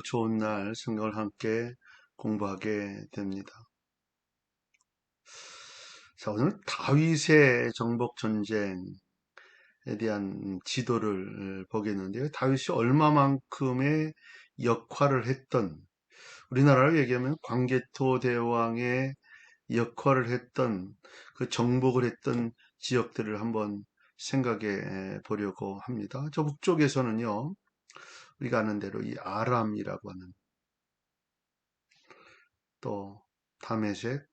좋은 날 성경을 함께 공부하게 됩니다. 자, 오늘 다윗의 정복 전쟁에 대한 지도를 보겠는데요. 다윗이 얼마만큼의 역할을 했던, 우리나라로 얘기하면 광개토 대왕의 역할을 했던, 그 정복을 했던 지역들을 한번 생각해 보려고 합니다. 저 북쪽에서는요, 우리가 아는 대로 이 아람이라고 하는, 또 다메섹,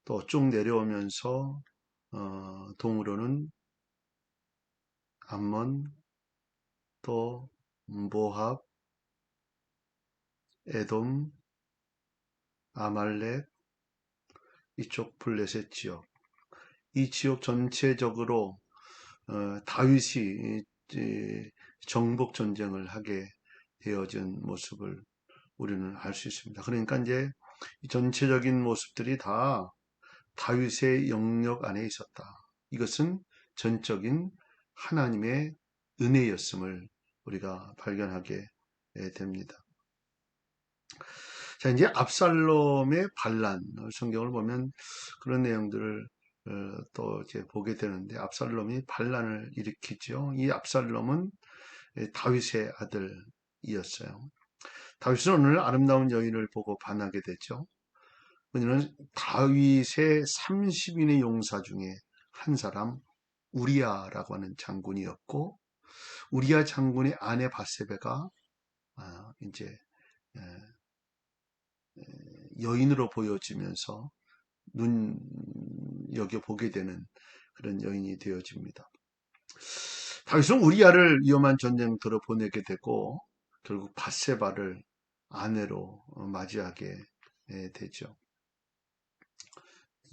또 쭉 내려오면서 동으로는 암몬, 또 모압, 에돔, 아말렉, 이쪽 블레셋 지역, 이 지역 전체적으로 다윗이 정복 전쟁을 하게 되어진 모습을 우리는 알 수 있습니다. 그러니까 이제 이 전체적인 모습들이 다 다윗의 영역 안에 있었다. 이것은 전적인 하나님의 은혜였음을 우리가 발견하게 됩니다. 자, 이제 압살롬의 반란, 성경을 보면 그런 내용들을 또 이제 보게 되는데, 압살롬이 반란을 일으키죠. 이 압살롬은 다윗의 아들이었어요. 다윗은 오늘 아름다운 여인을 보고 반하게 되죠. 그녀는 다윗의 30인의 용사 중에 한 사람 우리아라고 하는 장군이었고, 우리아 장군의 아내 바세바가 이제 여인으로 보여지면서 눈여겨보게 되는 그런 여인이 되어집니다. 다윗은 우리아를 위험한 전쟁터로 보내게 되고 결국 바세바를 아내로 맞이하게 되죠.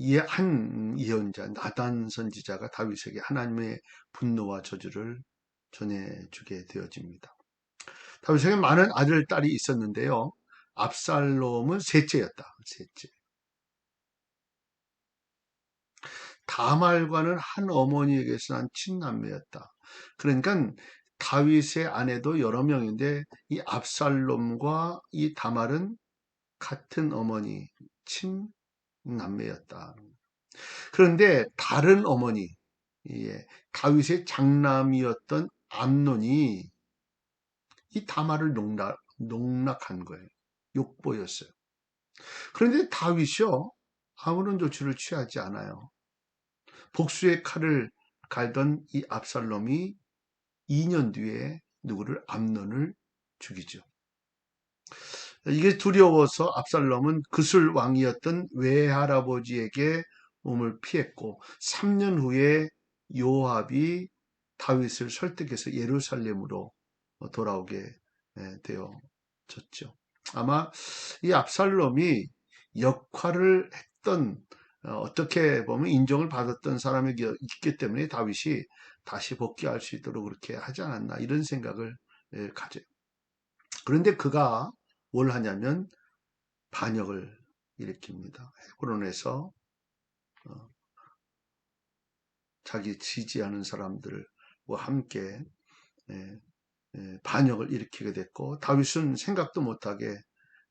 이에 한 예언자 나단 선지자가 다윗에게 하나님의 분노와 저주를 전해주게 되어집니다. 다윗에게 많은 아들, 딸이 있었는데요. 압살롬은 셋째였다. 셋째. 다말과는 한 어머니에게서 난 친남매였다. 그러니까 다윗의 아내도 여러 명인데 이 압살롬과 이 다말은 같은 어머니, 친남매였다. 그런데 다른 어머니, 예, 다윗의 장남이었던 암논이 이 다말을 농락한 거예요. 욕보였어요. 그런데 다윗이요, 아무런 조치를 취하지 않아요. 복수의 칼을 갈던 이 압살롬이 2년 뒤에 누구를 암논을 죽이죠. 이게 두려워서 압살롬은 그술 왕이었던 외할아버지에게 몸을 피했고 3년 후에 요압이 다윗을 설득해서 예루살렘으로 돌아오게 되어졌죠. 아마 이 압살롬이 역할을 했던 어떻게 보면 인정을 받았던 사람이 있기 때문에 다윗이 다시 복귀할 수 있도록 그렇게 하지 않았나 이런 생각을 가져요. 그런데 그가 뭘 하냐면 반역을 일으킵니다. 헤브론에서 자기 지지하는 사람들과 함께 반역을 일으키게 됐고 다윗은 생각도 못하게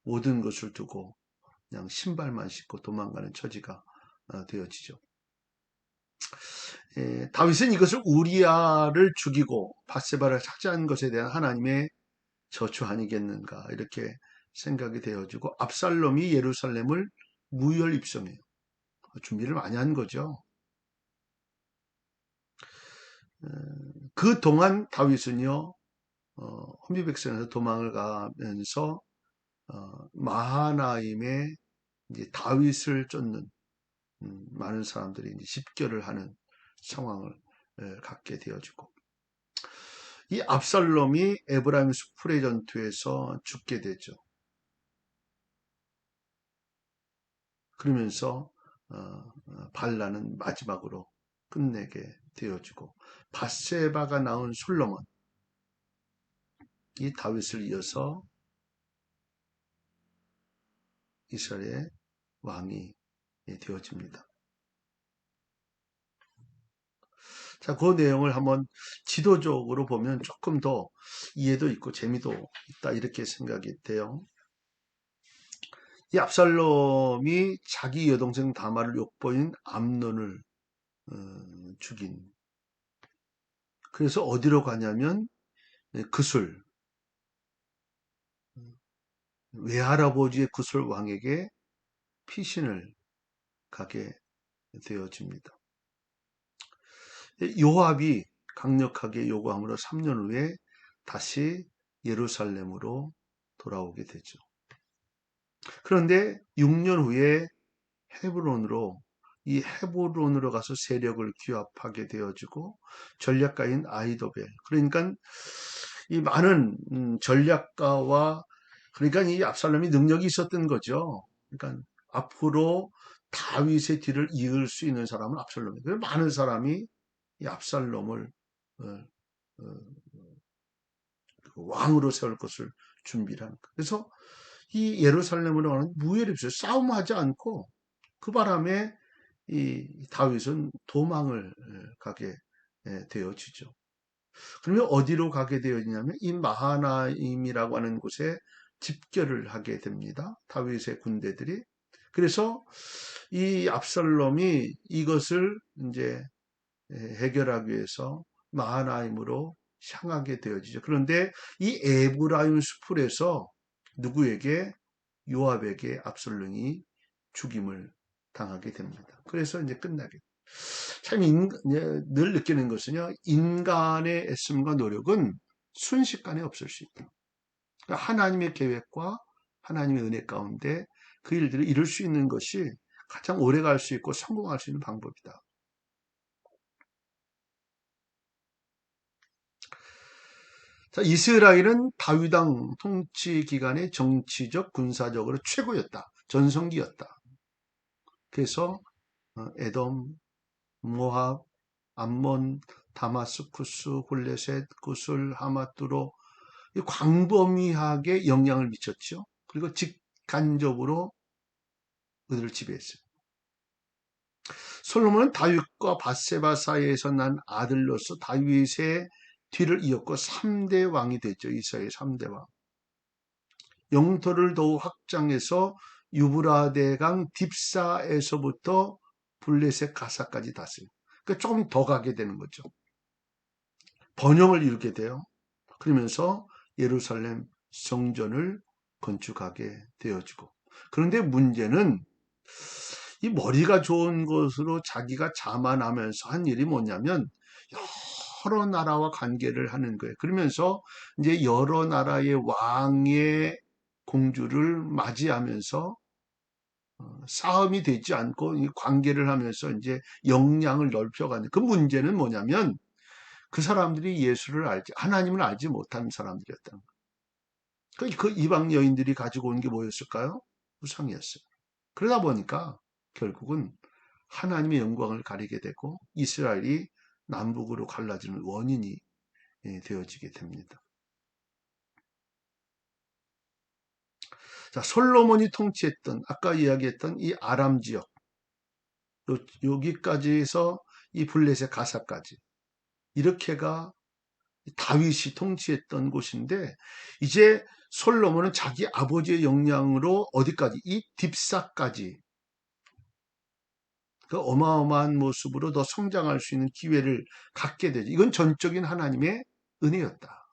모든 것을 두고 그냥 신발만 신고 도망가는 처지가 되어지죠. 다윗은 이것을 우리아를 죽이고 바세바를 차지한 것에 대한 하나님의 저주 아니겠는가 이렇게 생각이 되어지고 압살롬이 예루살렘을 무혈 입성해요. 준비를 많이 한 거죠. 그 동안 다윗은요 혼비백산에서 도망을 가면서 마하나임에 이제 다윗을 쫓는 많은 사람들이 이제 집결을 하는 상황을 갖게 되어지고 이 압살롬이 에브라임 수풀의 전투에서 죽게 되죠. 그러면서 반란은 마지막으로 끝내게 되어지고 바세바가 낳은 솔로몬 이 다윗을 이어서 이스라엘의 왕이 되어집니다. 자, 그 내용을 한번 지도적으로 보면 조금 더 이해도 있고 재미도 있다 이렇게 생각이 돼요. 이 압살롬이 자기 여동생 다말을 욕보인 암논을 죽인. 그래서 어디로 가냐면 그술, 외할아버지의 그술 왕에게 피신을 가게 되어집니다. 요압이 강력하게 요구함으로 3년 후에 다시 예루살렘으로 돌아오게 되죠. 그런데 6년 후에 헤브론으로 이 헤브론으로 가서 세력을 규합하게 되어지고 전략가인 아이도벨, 그러니까 이 많은 전략가와, 그러니까 이 압살롬이 능력이 있었던 거죠. 그러니까 앞으로 다윗의 뒤를 이을 수 있는 사람은 압살롬이에요. 그래서 많은 사람이 이 압살롬을 어, 어, 왕으로 세울 것을 준비를 하는 거예요. 그래서 이 예루살렘으로 가는 무혈이 없어요. 싸움하지 않고 그 바람에 이 다윗은 도망을 가게 되어지죠. 그러면 어디로 가게 되어지냐면 이 마하나임이라고 하는 곳에 집결을 하게 됩니다. 다윗의 군대들이. 그래서 이 압살롬이 이것을 이제 해결하기 위해서 마하나임으로 향하게 되어지죠. 그런데 이 에브라임 수풀에서 누구에게, 요압에게 압살롬이 죽임을 당하게 됩니다. 그래서 이제 끝나게 됩니다. 참 늘 느끼는 것은요, 인간의 애씀과 노력은 순식간에 없을 수 있다. 그러니까 하나님의 계획과 하나님의 은혜 가운데 그 일들을 이룰 수 있는 것이 가장 오래 갈 수 있고 성공할 수 있는 방법이다. 자, 이스라엘은 다윗 왕 통치 기간에 정치적, 군사적으로 최고였다. 전성기였다. 그래서 에돔, 모압, 암몬, 다마스쿠스, 홀레셋, 구술, 하마뚜로 광범위하게 영향을 미쳤죠. 그리고 직간접으로 그들을 지배했어요. 솔로몬은 다윗과 밧세바 사이에서 난 아들로서 다윗의 뒤를 이었고 3대 왕이 됐죠. 이스라엘 3대 왕. 영토를 더욱 확장해서 유브라데강 딥사에서부터 블레셋 가사까지 다스려요. 그러니까 조금 더 가게 되는 거죠. 번영을 이루게 돼요. 그러면서 예루살렘 성전을 건축하게 되어지고. 그런데 문제는 이 머리가 좋은 것으로 자기가 자만하면서 한 일이 뭐냐면 여러 나라와 관계를 하는 거예요. 그러면서 이제 여러 나라의 왕의 공주를 맞이하면서 싸움이 되지 않고 관계를 하면서 이제 역량을 넓혀가는, 그 문제는 뭐냐면 그 사람들이 예수를 알지, 하나님을 알지 못하는 사람들이었다는 거예요. 그 이방 여인들이 가지고 온 게 뭐였을까요? 우상이었어요. 그러다 보니까 결국은 하나님의 영광을 가리게 되고 이스라엘이 남북으로 갈라지는 원인이 되어지게 됩니다. 자, 솔로몬이 통치했던, 아까 이야기했던 이 아람 지역, 여기까지 해서 이 블레셋 가사까지, 이렇게가 다윗이 통치했던 곳인데, 이제 솔로몬은 자기 아버지의 영향으로 어디까지, 이 딥사까지, 그 어마어마한 모습으로 더 성장할 수 있는 기회를 갖게 되죠. 이건 전적인 하나님의 은혜였다.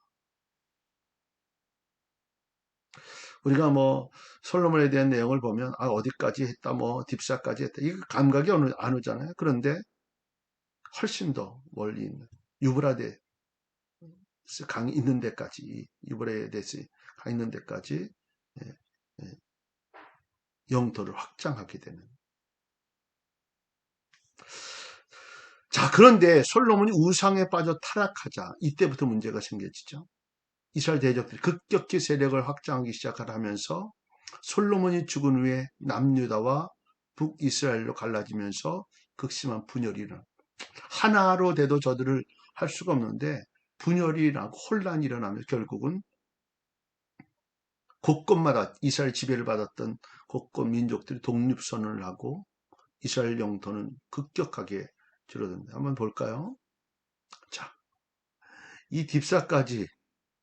우리가 뭐 솔로몬에 대한 내용을 보면 어디까지 했다, 뭐 딥사까지 했다, 이 감각이 안 오잖아요. 그런데 훨씬 더 멀리 있는 유브라데스 강이 있는 데까지, 유브라데스 강 있는 데까지 예, 예, 영토를 확장하게 되는. 자, 그런데 솔로몬이 우상에 빠져 타락하자 이때부터 문제가 생겨지죠. 이스라엘 대적들이 급격히 세력을 확장하기 시작하면서 솔로몬이 죽은 후에 남유다와 북이스라엘로 갈라지면서 극심한 분열이 일어나. 하나로 돼도 저들을 할 수가 없는데 분열이 일어나고 혼란이 일어나며 결국은 곳곳마다 이스라엘 지배를 받았던 곳곳 민족들이 독립선언을 하고 이스라엘 영토는 급격하게 줄어듭니다. 한번 볼까요? 이 딥사까지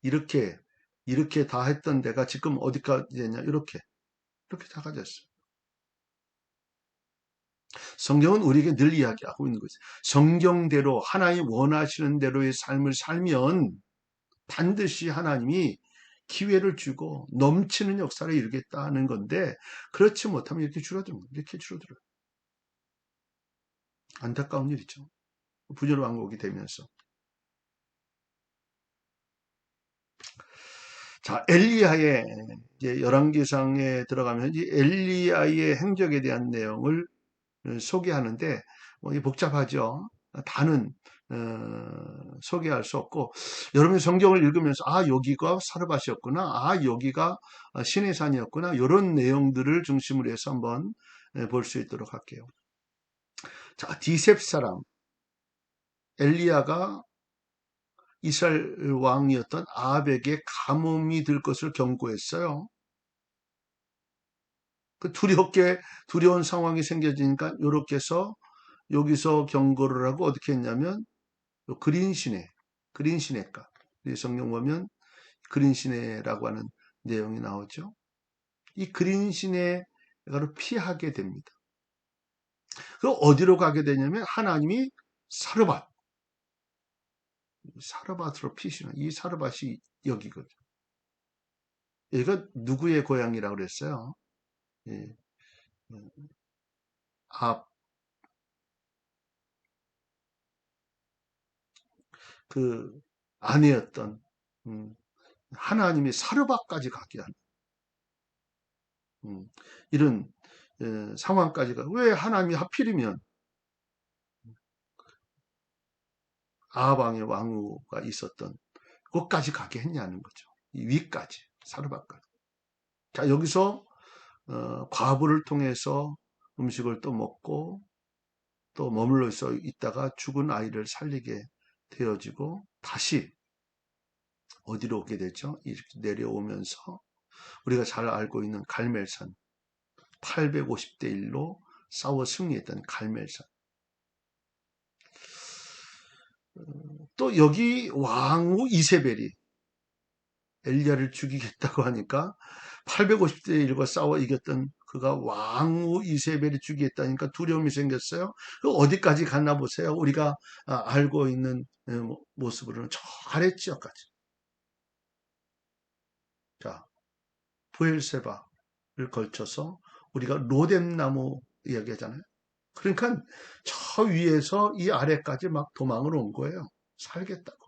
이렇게 다 했던 데가 지금 어디까지 됐냐? 이렇게 작아졌어요. 성경은 우리에게 늘 이야기하고 있는 거죠. 성경대로 하나님 원하시는 대로의 삶을 살면 반드시 하나님이 기회를 주고 넘치는 역사를 이루겠다는 건데, 그렇지 못하면 이렇게 줄어들어요. 이렇게 줄어들어요. 안타까운 일이죠. 부정왕국이 되면서. 자, 엘리야의 이제 열왕기상에 들어가면 이 엘리야의 행적에 대한 내용을 소개하는데 뭐 복잡하죠. 다는 소개할 수 없고, 여러분이 성경을 읽으면서 여기가 사르밧이었구나, 여기가 시내산이었구나, 이런 내용들을 중심으로 해서 한번 볼 수 있도록 할게요. 자, 디셉 사람 엘리야가 이스라엘 왕이었던 아합에게 가뭄이 들 것을 경고했어요. 그 두려운 상황이 생겨지니까 이렇게 해서 여기서 경고를 하고 어떻게 했냐면 그린 시내가 성경 보면 그린 시내라고 하는 내용이 나오죠. 이 그린 시내가로 피하게 됩니다. 그 어디로 가게 되냐면 하나님이 사르밧으로 피시는, 이 사르밧이 여기거든요. 여기가 누구의 고향이라고 그랬어요? 예, 아, 그 아내였던 하나님이 사르밧까지 가게 하는 이런 상황까지가, 왜 하나님이 하필이면 아합왕의 왕후가 있었던 곳까지 가게 했냐는 거죠. 이 위까지, 사르밧까지. 자, 여기서 과부를 통해서 음식을 또 먹고 또 머물러 있다가 죽은 아이를 살리게 되어지고, 다시 어디로 오게 되죠? 이렇게 내려오면서 우리가 잘 알고 있는 갈멜산, 850대 1로 싸워 승리했던 갈멜산. 또 여기 왕후 이세벨이 엘리야를 죽이겠다고 하니까, 850대 1과 싸워 이겼던 그가 왕후 이세벨이 죽이겠다니까 두려움이 생겼어요. 어디까지 갔나 보세요. 우리가 알고 있는 모습으로는 저 아래지역까지. 자, 부엘세바를 걸쳐서 우리가 로뎀나무 이야기하잖아요. 그러니까 저 위에서 이 아래까지 막 도망을 온 거예요. 살겠다고.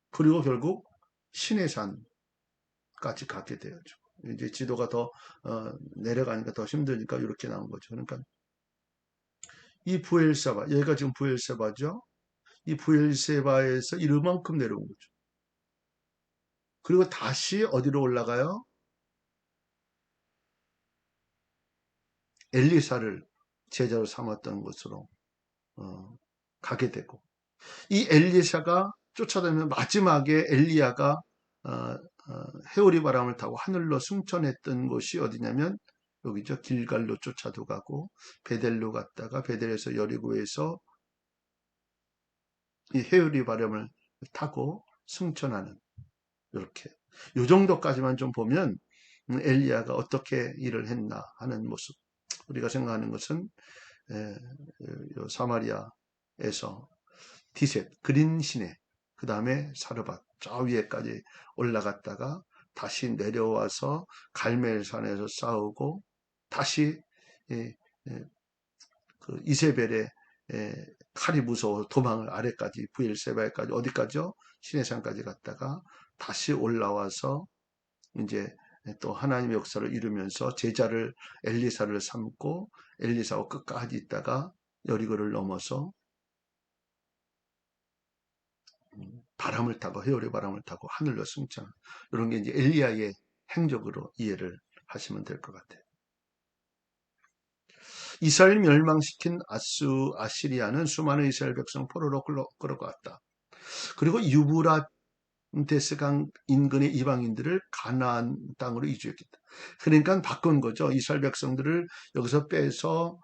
그리고 결국 시내산까지 가게 되었죠. 이제 지도가 더 내려가니까 더 힘드니까 이렇게 나온 거죠. 그러니까 이 부엘세바, 여기가 지금 부엘세바죠. 이 부엘세바에서 이만큼 내려온 거죠. 그리고 다시 어디로 올라가요? 엘리사를 제자로 삼았던 곳으로 가게 되고, 이 엘리사가 쫓아다니면 마지막에 엘리야가 해오리 바람을 타고 하늘로 승천했던 곳이 어디냐면 여기죠. 길갈로 쫓아도 가고 베델로 갔다가 베델에서 여리고에서 이 해오리 바람을 타고 승천하는, 이렇게 요 정도까지만 좀 보면 엘리야가 어떻게 일을 했나 하는 모습, 우리가 생각하는 것은 사마리아에서 디셋, 그린 시내, 그 다음에 사르밧, 저 위에까지 올라갔다가 다시 내려와서 갈멜산에서 싸우고, 다시 그 이세벨의 칼이 무서워 도망을 아래까지, 부엘세바에까지, 어디까지요? 시내산까지 갔다가 다시 올라와서 이제 또 하나님의 역사를 이루면서 제자를 엘리사를 삼고 엘리사와 끝까지 있다가 여리고를 넘어서 바람을 타고 헤어리 바람을 타고 하늘로 승천, 이런 게 이제 엘리야의 행적으로 이해를 하시면 될 것 같아요. 이스라엘 멸망시킨 아시리아는 수많은 이스라엘 백성 포로로 끌어갔다. 그리고 유브라데스강 인근의 이방인들을 가나안 땅으로 이주했겠다. 그러니까 바꾼 거죠. 이스라엘 백성들을 여기서 빼서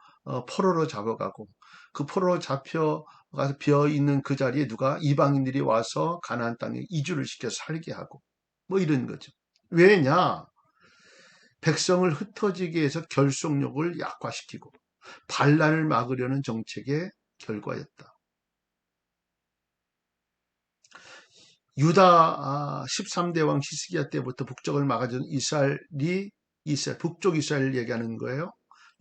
포로로 잡아가고, 그 포로로 잡혀 가서 비어 있는 그 자리에 누가 이방인들이 와서 가나안 땅에 이주를 시켜서 살게 하고 뭐 이런 거죠. 왜냐? 백성을 흩어지게 해서 결속력을 약화시키고 반란을 막으려는 정책의 결과였다. 유다 13대 왕 히스기야 때부터 북쪽을 막아준 이스라엘 북쪽 이스라엘을 얘기하는 거예요.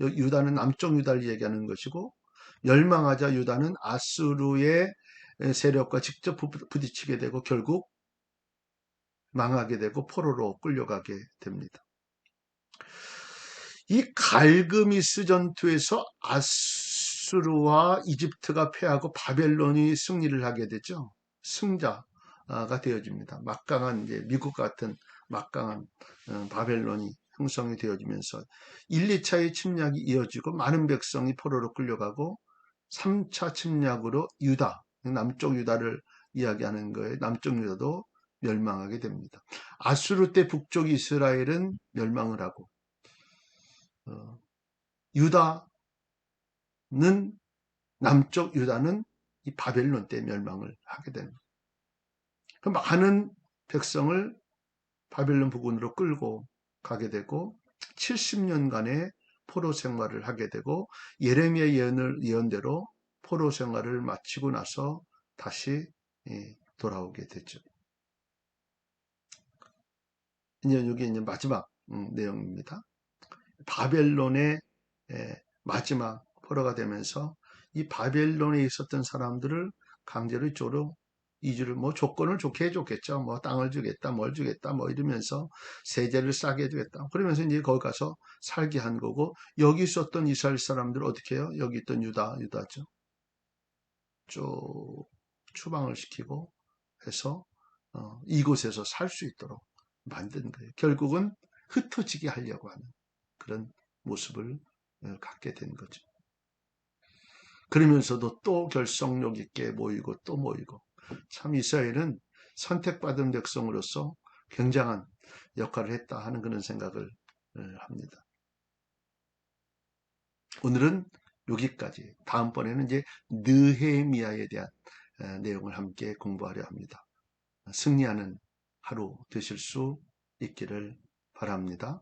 유다는 남쪽 유다를 얘기하는 것이고, 멸망하자 유다는 아수르의 세력과 직접 부딪히게 되고 결국 망하게 되고 포로로 끌려가게 됩니다. 이 갈그미스 전투에서 아수르와 이집트가 패하고 바벨론이 승리를 하게 되죠. 승자가 되어집니다. 막강한 이제 미국 같은 막강한 바벨론이 형성이 되어지면서 1, 2차의 침략이 이어지고 많은 백성이 포로로 끌려가고 3차 침략으로 유다, 남쪽 유다를 이야기하는 거예요. 남쪽 유다도 멸망하게 됩니다. 아수르 때 북쪽 이스라엘은 멸망을 하고 유다는 남쪽 유다는 이 바벨론 때 멸망을 하게 됩니다. 그 많은 백성을 바벨론 부근으로 끌고 가게 되고 70년간의 포로 생활을 하게 되고 예레미야 예언대로 포로 생활을 마치고 나서 다시 돌아오게 되죠. 이제 여기 이제 마지막 내용입니다. 바벨론의 마지막 포로가 되면서 이 바벨론에 있었던 사람들을 강제로 이쪽으로 이주를 뭐 조건을 좋게 해줬겠죠. 뭐 땅을 주겠다, 뭘 주겠다, 뭐 이러면서 세제를 싸게 해주겠다. 그러면서 이제 거기 가서 살게 한 거고 여기 있었던 이스라엘 사람들 어떻게 해요? 여기 있던 유다죠. 쭉 추방을 시키고 해서 이곳에서 살 수 있도록 만든 거예요. 결국은 흩어지게 하려고 하는 그런 모습을 갖게 된 거죠. 그러면서도 또 결속력 있게 모이고 또 모이고 참 이스라엘은 선택받은 백성으로서 굉장한 역할을 했다 하는 그런 생각을 합니다. 오늘은 여기까지. 다음번에는 이제 느헤미야에 대한 내용을 함께 공부하려 합니다. 승리하는 하루 되실 수 있기를 바랍니다.